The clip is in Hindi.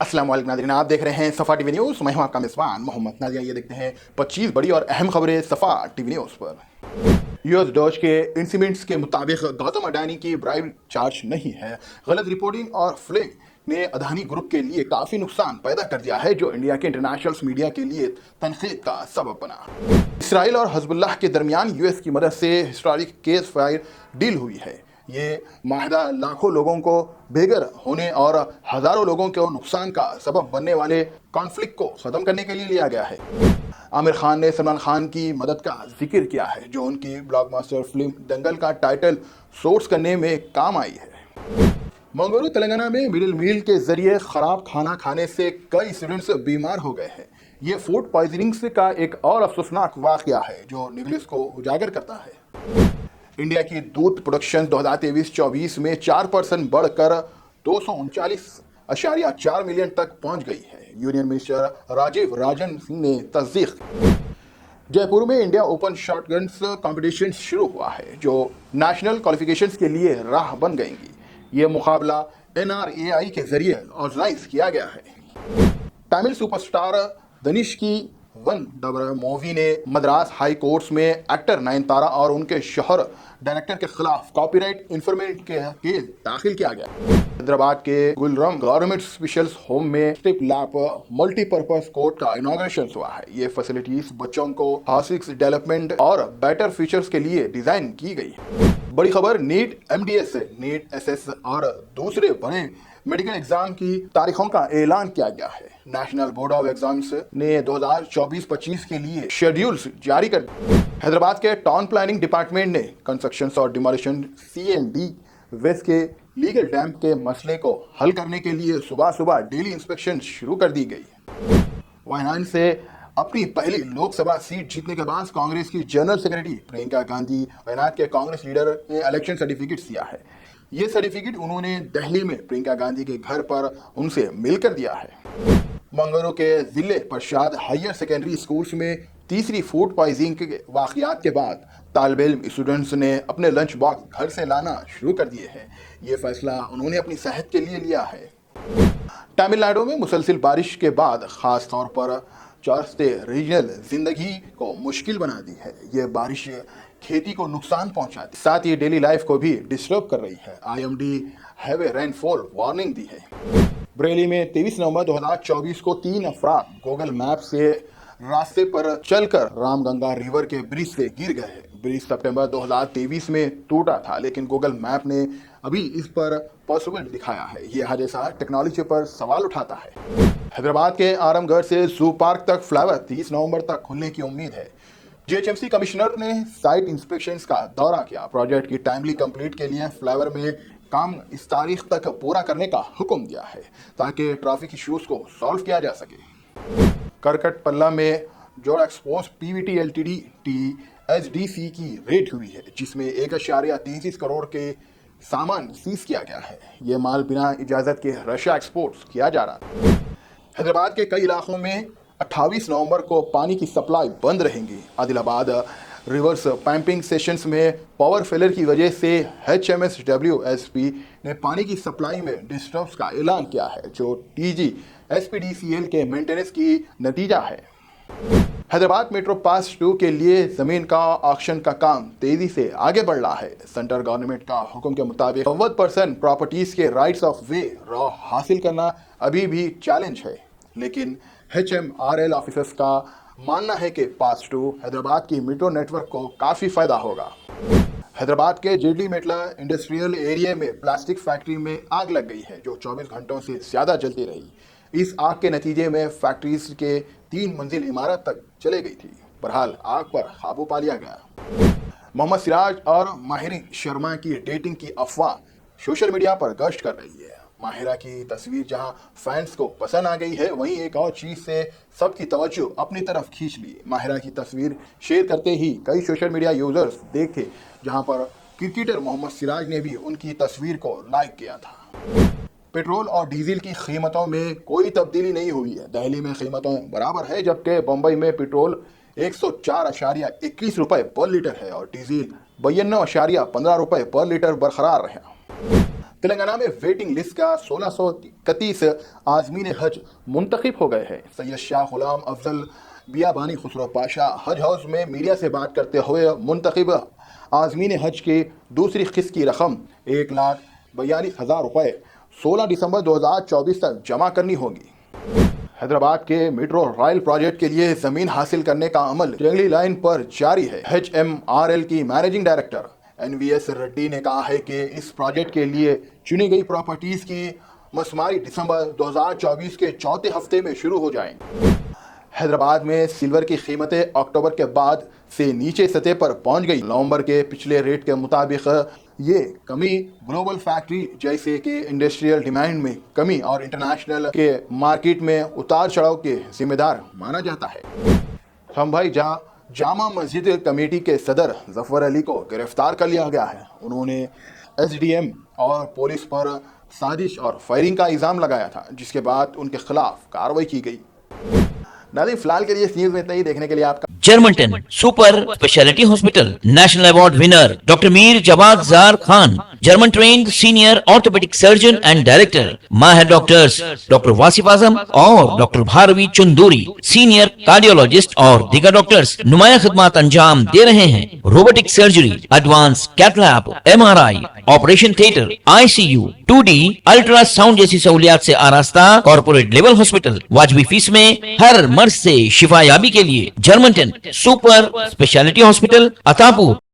अस्सलाम वालेकुम नाज़रीन, आप देख रहे हैं सफ़ा टीवी न्यूज़। मैं हूं आपका मेज़बान मोहम्मद नादिया। ये देखते हैं 25 बड़ी और अहम खबरें सफ़ा टीवी न्यूज़ पर। यूएस डॉज के इंसिडेंट्स के मुताबिक गौतम अडानी की ब्राइब चार्ज नहीं है। गलत रिपोर्टिंग और फ्लिंग ने अदानी ग्रुप के लिए काफ़ी नुकसान पैदा कर दिया है, जो इंडिया के इंटरनेशनल मीडिया के लिए तनकीद का सबब बना। इसराइल और हजबुल्लाह के दरमियान यूएस की मदद से हिस्टोरिक केस फायर डील हुई है। ये माहिदा लाखों लोगों को बेघर होने और हजारों लोगों को नुकसान का सबब बनने वाले कॉन्फ्लिक्ट को खत्म करने के लिए लिया गया है। आमिर खान ने सलमान खान की मदद का जिक्र किया है, जो उनकी ब्लॉकबस्टर फिल्म दंगल का टाइटल सोर्स करने में काम आई है। मंगलुरु तेलंगाना में मिडिल मील के जरिए खराब खाना खाने से कई स्टूडेंट्स बीमार हो गए हैं। ये फूड पॉइजनिंग का एक और अफसोसनाक वाकया है, जो निगलिस को उजागर करता है। इंडिया की दूध प्रोडक्शन 2023-24 में 4% बढ़कर 239.4 मिलियन तक पहुंच गई है। यूनियन मिनिस्टर राजीव राजन सिंह ने तस्दीक। जयपुर में इंडिया ओपन शॉटगन्स कंपटीशन शुरू हुआ है, जो नेशनल क्वालिफिकेशंस के लिए राह बन गएंगी। ये मुकाबला NRAI के जरिए ऑर्गेनाइज किया गया है। तमिल सुपरस्टार धनुष की वन डबर मूवी ने मद्रास हाई कोर्ट में एक्टर नयनतारा और उनके शोहर डायरेक्टर के खिलाफ कॉपीराइट इंफॉर्मेट के केस दाखिल किया गया। हैदराबाद के गुलरम गवर्नमेंट स्पेशल होम में स्टिप लैब मल्टीपर्पज कोर्ट का इनॉग्रेशन हुआ है। ये फैसिलिटीज बच्चों को हॉस्टिक्स डेवलपमेंट और बेटर फीचर्स के लिए डिजाइन की गई है। बड़ी खबर, नीट MDS, नीट SS और दूसरे बड़े मेडिकल एग्जाम की तारीखों का ऐलान किया गया है। नेशनल बोर्ड ऑफ एग्जाम्स ने 2024-25 के लिए शेड्यूल्स जारी कर दिए। हैदराबाद के टाउन प्लानिंग डिपार्टमेंट ने कंस्ट्रक्शन और डिमोलिशन CND वेस्ट के लीगल डैम के मसले को हल करने के लिए सुबह सुबह डेली इंस्पेक्शन शुरू कर दी गई। वायनाड से अपनी पहली लोकसभा सीट जीतने के बाद कांग्रेस की जनरल सेक्रेटरी प्रियंका गांधी वायनाड के कांग्रेस लीडर ने इलेक्शन सर्टिफिकेट दिया है। ये सर्टिफिकेट उन्होंने दिल्ली में प्रियंका गांधी के घर पर उनसे मिलकर दिया है। मंगलुरु के जिले प्रसाद हायर सेकेंडरी स्कूल्स में तीसरी फूड पॉइजनिंग के वाकयात के बाद तालिब इल्म स्टूडेंट्स ने अपने लंच बॉक्स घर से लाना शुरू कर दिए हैं। ये फैसला उन्होंने अपनी सेहत के लिए लिया है। तमिलनाडु में मुसलसल बारिश के बाद खास तौर पर चौरस्ते रीजनल जिंदगी को मुश्किल बना दी है। ये बारिश खेती को नुकसान पहुंचाती, साथ ही डेली लाइफ को भी डिस्टर्ब कर रही है। IMD हैवी रेनफॉल वार्निंग दी है। बरेली में 23 नवंबर 2024 को 3 अफराद गूगल मैप से रास्ते पर चलकर रामगंगा रिवर के ब्रिज से गिर गए। ब्रिज सितंबर 2023 में टूटा था, लेकिन गूगल मैप ने अभी इस पर पॉसिबल दिखाया है। यह हादसा टेक्नोलॉजी पर सवाल उठाता है। हैदराबाद के आरामगढ़ से जू पार्क तक फ्लाईओवर 30 नवंबर तक खुलने की उम्मीद है। GHMC कमिश्नर ने साइट इंस्पेक्शंस का दौरा किया। प्रोजेक्ट की टाइमली कंप्लीट के लिए फ्लाईओवर में काम इस तारीख तक पूरा करने का हुक्म दिया है, ताकि ट्रैफिक इश्यूज को सॉल्व किया जा सके। करकट पल्ला में जोड़ एक्सपोज PVT Ltd THDC की रेड हुई है, जिसमें 1.33 करोड़ के सामान सीज किया गया है। ये माल बिना इजाजत के रशिया एक्सपोर्ट किया जा रहा था। हैदराबाद के कई इलाकों में 28 नवंबर को पानी की सप्लाई बंद रहेंगी। आदिलाबाद रिवर्स पंपिंग सेशंस में पावर फेलियर की वजह से HMSWSP ने पानी की सप्लाई में डिस्टर्ब्स का ऐलान किया है, जो TG SPDCL के मेंटेनेंस की नतीजा है। हैदराबाद मेट्रो पास 2 के लिए जमीन का ऑक्शन का काम तेजी से आगे बढ़ रहा है। सेंट्रल गवर्नमेंट का हुक्म के मुताबिक 90% प्रॉपर्टीज के राइट्स ऑफ वे रॉ हासिल करना अभी भी चैलेंज है, लेकिन HMRL ऑफिसर्स का मानना है कि पास 2 हैदराबाद की मेट्रो नेटवर्क को काफी फायदा होगा। हैदराबाद के जेडली मेटला इंडस्ट्रियल एरिया में प्लास्टिक फैक्ट्री में आग लग गई है, जो 24 घंटों से ज्यादा जलती रही। इस आग के नतीजे में फैक्ट्रीज के 3 मंजिल इमारत तक चले गई थी। बहरहाल आग पर काबू पा लिया गया। मोहम्मद सिराज और माहिरा शर्मा की डेटिंग की अफवाह सोशल मीडिया पर गश्त कर रही है। माहिरा की तस्वीर जहां फैंस को पसंद आ गई है, वहीं एक और चीज से सबकी तवज्जो अपनी तरफ खींच ली। माहिरा की तस्वीर शेयर करते ही कई सोशल मीडिया यूजर्स देखे, जहां पर क्रिकेटर मोहम्मद सिराज ने भी उनकी तस्वीर को लाइक किया था। पेट्रोल और डीजल की कीमतों में कोई तब्दीली नहीं हुई है। दिल्ली में कीमतों बराबर है, जबकि बम्बई में पेट्रोल 104.21 रुपये पर लीटर है और डीजल 92.15 रुपये पर लीटर बरकरार रहे। तेलंगाना में वेटिंग लिस्ट का 1631 आज़मीन हज मुंतखब हो गए हैं। सैयद शाह गुलाम अफजल बियाबानी खुसरो पाशा हज हाउस में मीडिया से बात करते हुए मुंतखब आज़मीन हज की दूसरी किस्त की रकम 1,42,000 रुपये 16 दिसंबर 2024 तक जमा करनी होगी। हैदराबाद के मेट्रो रेल प्रोजेक्ट के लिए जमीन हासिल करने का अमल जंगली लाइन पर जारी है। HMRL की मैनेजिंग डायरेक्टर NVS रेड्डी ने कहा है कि इस प्रोजेक्ट के लिए चुनी गई प्रॉपर्टीज की मसमारी दिसंबर 2024 के चौथे हफ्ते में शुरू हो जाएंगी। हैदराबाद में सिल्वर की कीमतें अक्टूबर के बाद से नीचे सतह पर पहुंच गई। नवंबर के पिछले रेट के मुताबिक ये कमी ग्लोबल फैक्ट्री जैसे कि इंडस्ट्रियल डिमांड में कमी और इंटरनेशनल के मार्केट में उतार चढ़ाव के जिम्मेदार माना जाता है। हम भाई जामा मस्जिद कमेटी के सदर जफर अली को गिरफ्तार कर लिया गया है। उन्होंने SDM और पुलिस पर साजिश और फायरिंग का इल्ज़ाम लगाया था, जिसके बाद उनके खिलाफ कार्रवाई की गई। नाज़रीन, फिलहाल के लिए इस न्यूज़ में इतना ही। देखने के लिए आपका जर्मनटन super specialty hospital national award winner doctor Mir Jawad Jar Khan, German trained senior orthopaedic surgeon and director, माहिर डॉक्टर्स डॉक्टर वासिफ आजम और doctor Bharavi Chanduri, senior cardiologist और दीगर डॉक्टर्स नुमाया खिदमत अंजाम दे रहे हैं। Robotic surgery, advance cath lab, MRI, operation theatre, ICU, 2D ultrasound जैसी सहूलियात से आरास्ता कॉर्पोरेट लेवल हॉस्पिटल। वाजबी फीस में हर मर्ज से शिफायाबी के लिए Germanton super specialty hospital, Attapur.